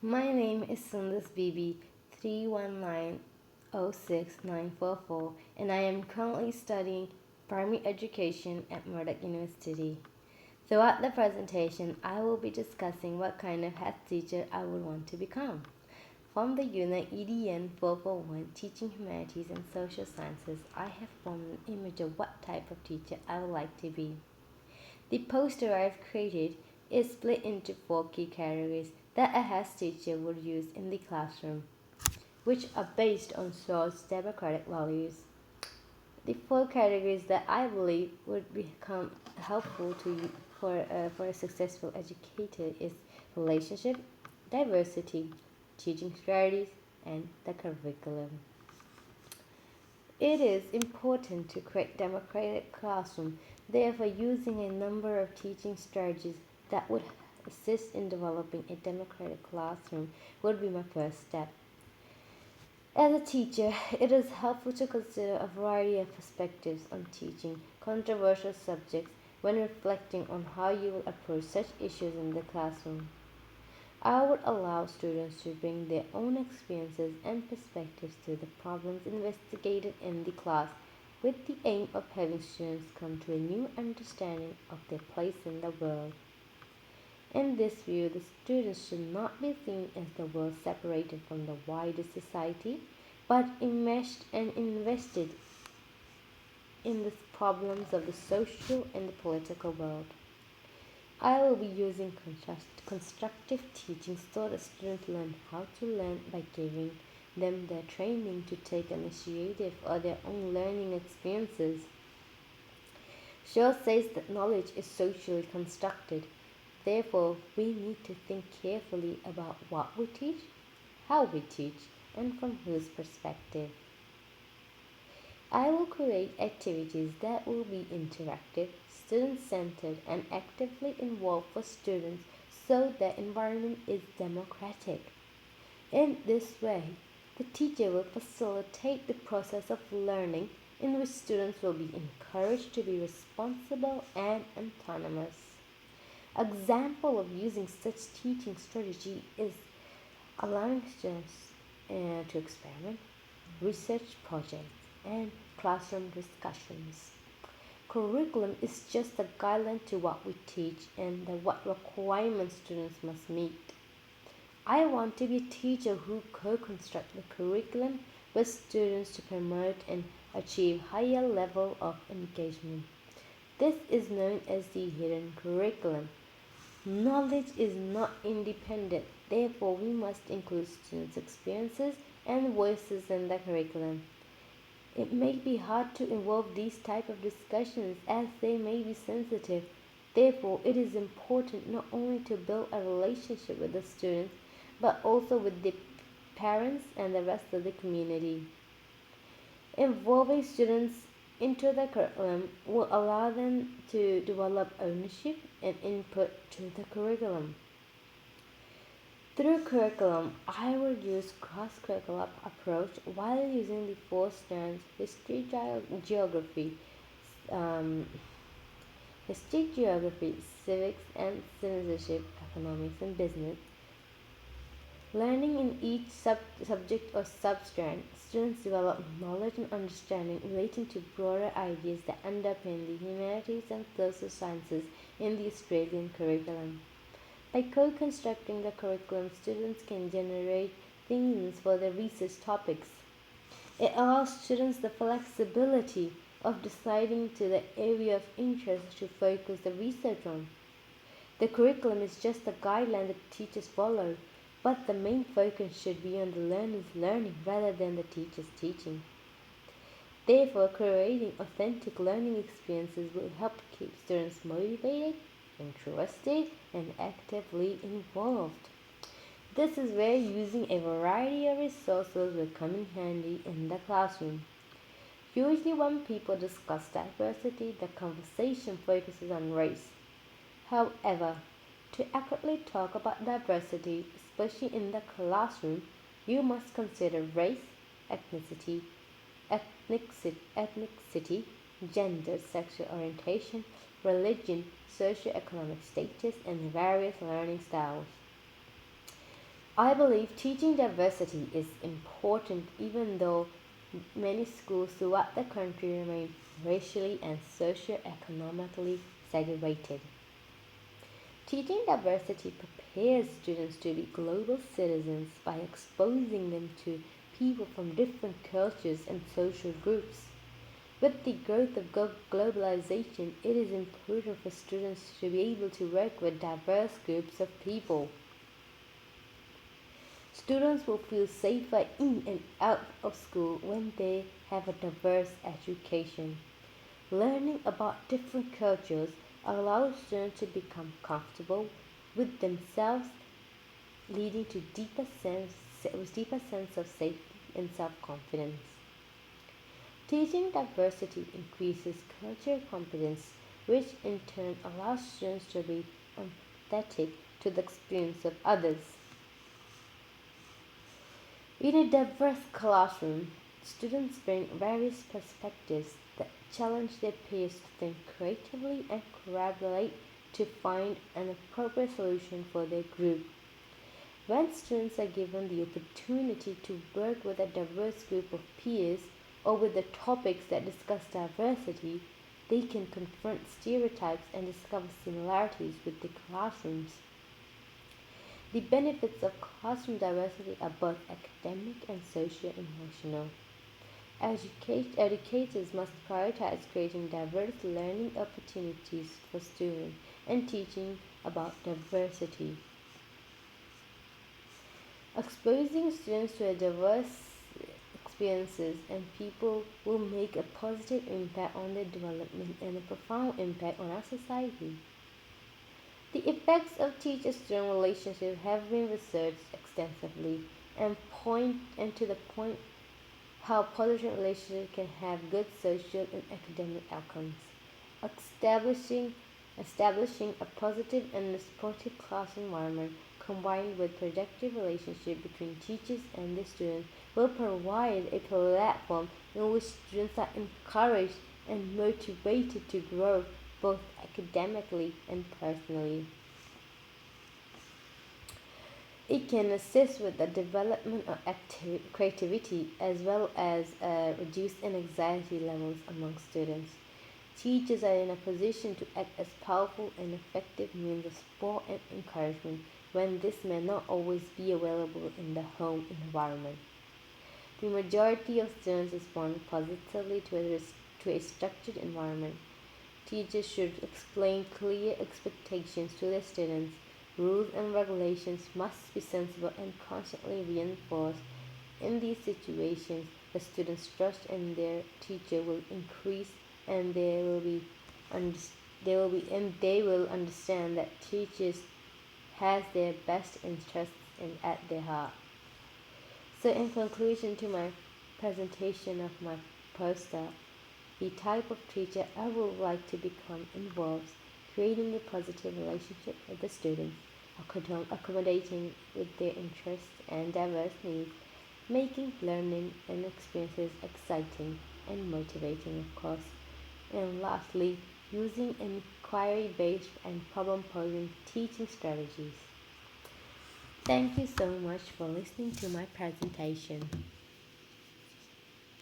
My name is Sundus BB 3190694, and I am currently studying primary education at Murdoch University. Throughout the presentation, I will be discussing what kind of head teacher I would want to become. From the unit edn441, Teaching Humanities and Social Sciences, I have formed an image of what type of teacher I would like to be. The poster I've created is split into four key categories that a head teacher would use in the classroom, which are based on Shaw's democratic values. The four categories that I believe would become helpful to for a successful educator is relationship, diversity, teaching strategies, and the curriculum. It is important to create democratic classroom, therefore using a number of teaching strategies that would assist in developing a democratic classroom would be my first step. As a teacher, it is helpful to consider a variety of perspectives on teaching controversial subjects when reflecting on how you will approach such issues in the classroom. I would allow students to bring their own experiences and perspectives to the problems investigated in the class with the aim of having students come to a new understanding of their place in the world. In this view, the students should not be seen as the world separated from the wider society, but enmeshed and invested in the problems of the social and the political world. I will be using constructive teaching so that students learn how to learn by giving them the training to take initiative or their own learning experiences. Shaw says that knowledge is socially constructed. Therefore, we need to think carefully about what we teach, how we teach, and from whose perspective. I will create activities that will be interactive, student-centered, and actively involved for students so the environment is democratic. In this way, the teacher will facilitate the process of learning in which students will be encouraged to be responsible and autonomous. Example of using such teaching strategy is allowing students to experiment, research projects, and classroom discussions. Curriculum is just a guideline to what we teach and what requirements students must meet. I want to be a teacher who co-construct the curriculum with students to promote and achieve higher level of engagement. This is known as the hidden curriculum. Knowledge is not independent, therefore we must include students' experiences and voices in the curriculum. It may be hard to involve these type of discussions as they may be sensitive. Therefore, it is important not only to build a relationship with the students, but also with the parents and the rest of the community. Involving students into the curriculum will allow them to develop ownership and input to the curriculum. Through curriculum, I will use cross-curricular approach while using the four strands um, history, geography, civics, and citizenship, economics, and business. Learning in each subject or substrand, students develop knowledge and understanding relating to broader ideas that underpin the humanities and social sciences in the Australian curriculum. By co-constructing the curriculum, students can generate themes for their research topics. It allows students the flexibility of deciding to the area of interest to focus the research on. The curriculum is just a guideline that teachers follow, but the main focus should be on the learner's learning rather than the teacher's teaching. Therefore, creating authentic learning experiences will help keep students motivated, interested, and actively involved. This is where using a variety of resources will come in handy in the classroom. Usually when people discuss diversity, the conversation focuses on race. However, to accurately talk about diversity, especially in the classroom, you must consider race, ethnicity, ethnicity, gender, sexual orientation, religion, socioeconomic status, and various learning styles. I believe teaching diversity is important even though many schools throughout the country remain racially and socio-economically segregated. Teaching diversity prepares students to be global citizens by exposing them to people from different cultures and social groups. With the growth of globalization, it is important for students to be able to work with diverse groups of people. Students will feel safer in and out of school when they have a diverse education. Learning about different cultures allows students to become comfortable with themselves, leading to deeper sense of safety and self-confidence. Teaching diversity increases cultural competence, which in turn allows students to be empathetic to the experience of others. In a diverse classroom, students bring various perspectives that challenge their peers to think creatively and collaborate to find an appropriate solution for their group. When students are given the opportunity to work with a diverse group of peers or with the topics that discuss diversity, they can confront stereotypes and discover similarities with the classrooms. The benefits of classroom diversity are both academic and socio-emotional. Educators must prioritize creating diverse learning opportunities for students and teaching about diversity. Exposing students to diverse experiences and people will make a positive impact on their development and a profound impact on our society. The effects of teacher-student relationships have been researched extensively and to the point how positive relationships can have good social and academic outcomes. Establishing establishing a positive and supportive class environment combined with productive relationship between teachers and the students will provide a platform in which students are encouraged and motivated to grow both academically and personally. It can assist with the development of creativity as well as reduce anxiety levels among students. Teachers are in a position to act as powerful and effective means of support and encouragement when this may not always be available in the home environment. The majority of students respond positively to a structured environment. Teachers should explain clear expectations to their students. Rules and regulations must be sensible and constantly reinforced. In these situations, the students' trust in their teacher will increase, and they will understand that teachers has their best interests at their heart. So, in conclusion to my presentation of my poster, the type of teacher I would like to become involves creating a positive relationship with the students, accommodating with their interests and diverse needs, making learning and experiences exciting and motivating, of course, and lastly, using inquiry-based and problem-posing teaching strategies. Thank you so much for listening to my presentation.